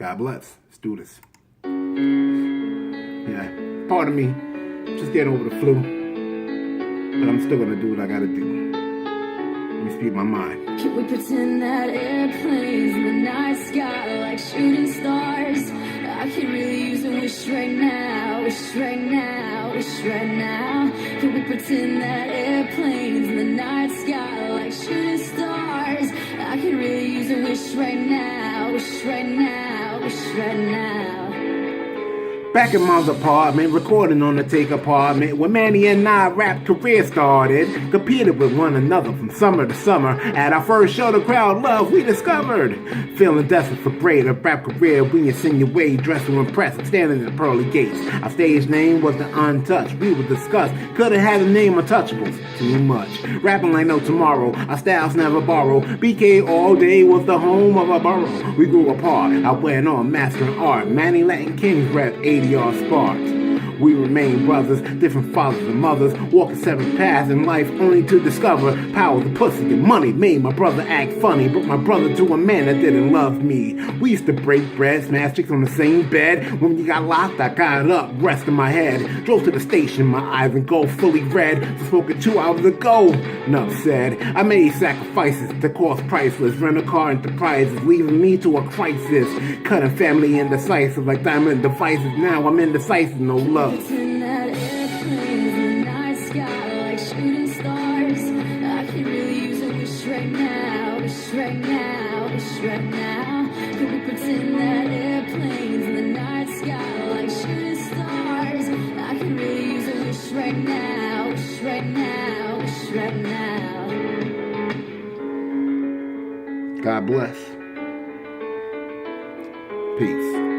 God bless. Let's do this. Yeah, part of me just getting over the flu, but I'm still gonna do what I gotta do. Let me speak my mind. Can we pretend that airplanes in the night sky like shooting stars? I could really use a wish right now, wish right now, wish right now. Can we pretend that airplanes in the night sky like shooting stars? I could really use a wish right now, wish right now, wish right now. Back in Mom's apartment, recording on the take apartment, when Manny and I rap career started, competed with one another from summer to summer. At our first show, the crowd loved, we discovered. Feeling desperate for greater rap career, we insinuate, dressed to impress, standing at the pearly gates. Our stage name was the Untouched. We would discuss, could've had the name Untouchables. Too much. Rapping like no tomorrow, our styles never borrow. BK all day was the home of our borough. We grew apart, I went on mastering art. Manny Latin Kings rap 80-yard sparks. We remain brothers, different fathers and mothers, walking separate paths in life only to discover power, the pussy, and money made my brother act funny, brought my brother to a man that didn't love me. We used to break bread, smash chicks on the same bed. When you got locked, I got up, resting my head. Drove to the station, my eyes and gold fully red. Spoken 2 hours ago, enough said. I made sacrifices that cost priceless. Rent a car enterprises, leaving me to a crisis. Cutting family indecisive like diamond devices. Now I'm indecisive, no love. Pretend that airplanes in the night sky like shooting stars. I could really use a wish right now, wish right now, wish right now. Could we pretend that airplanes in the night sky like shooting stars? I could really use a wish right now, wish right now, wish right now. God bless. Peace.